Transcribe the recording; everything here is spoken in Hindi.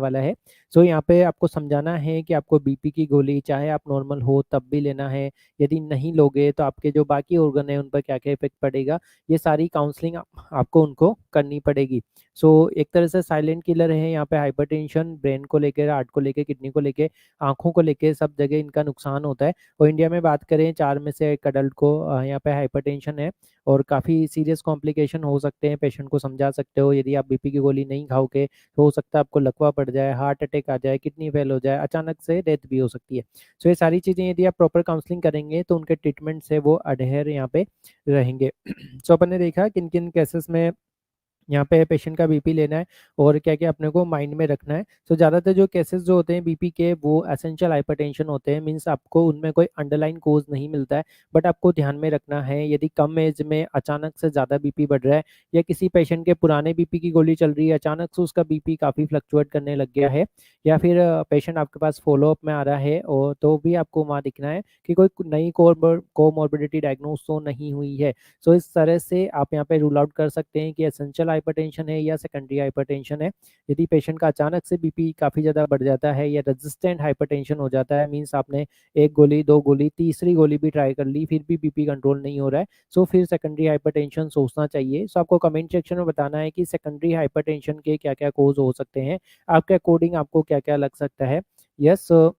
वाला है। सो यहाँ पे आपको समझाना है कि आपको बीपी की गोली चाहे आप नॉर्मल हो तब भी लेना है, यदि नहीं लोगे तो आपके जो बाकी ऑर्गन है उन पर क्या क्या इफेक्ट पड़ेगा, ये सारी काउंसलिंग आपको उनको करनी पड़ेगी। सो एक तरह से साइलेंट किलर है यहाँ पे। हाइपरटेंशन ब्रेन को लेकर, हार्ट को लेकर, किडनी को लेकर, आंखों को लेकर, सब जगह इनका नुकसान होता है। और इंडिया में बात करें 4 में से 1 अडल्ट को यहाँ पे हाइपरटेंशन है और काफ़ी सीरियस कॉम्प्लिकेशन हो सकते हैं। पेशेंट को समझा सकते हो, यदि आप बीपी की गोली नहीं खाओगे तो हो सकता है आपको लकवा पड़ जाए, हार्ट अटैक आ जाए, किडनी फेल हो जाए, अचानक से डेथ भी हो सकती है। सो ये सारी चीज़ें यदि आप प्रॉपर काउंसलिंग करेंगे तो उनके ट्रीटमेंट से वो अडहेर यहाँ पे रहेंगे। सो अपन ने देखा किन किन केसेस में यहाँ पे पेशेंट का बीपी लेना है और क्या क्या अपने को माइंड में रखना है। तो ज़्यादातर जो केसेस जो होते हैं बीपी के वो एसेंशियल हाइपरटेंशन होते हैं, मींस आपको उनमें कोई अंडरलाइन कोज नहीं मिलता है। बट आपको ध्यान में रखना है यदि कम एज में अचानक से ज़्यादा बीपी बढ़ रहा है या किसी पेशेंट के पुराने बीपी की गोली चल रही है, अचानक से उसका बीपी काफ़ी फ्लक्चुएट करने लग गया है, या फिर पेशेंट आपके पास फॉलोअप में आ रहा है और तो भी आपको वहाँ दिखना है कि कोई नई कोमॉर्बिडिटी डायग्नोस तो नहीं हुई है। सो इस तरह से आप यहाँ पे रूल आउट कर सकते हैं कि एसेंशियल हाइपरटेंशन है या सेकेंडरी हाइपरटेंशन है। यदि पेशेंट का अचानक से बीपी काफ़ी ज़्यादा बढ़ जाता है या रेजिस्टेंट हाइपरटेंशन हो जाता है, मीन्स आपने 1 गोली 2 गोली तीसरी गोली भी ट्राई कर ली फिर भी बीपी कंट्रोल नहीं हो रहा है, सो फिर सेकेंडरी हाइपरटेंशन सोचना चाहिए। सो आपको कमेंट सेक्शन में बताना है कि सेकेंडरी हाइपरटेंशन के क्या क्या कोज हो सकते हैं, आपके अकॉर्डिंग आपको क्या क्या लग सकता है। यस,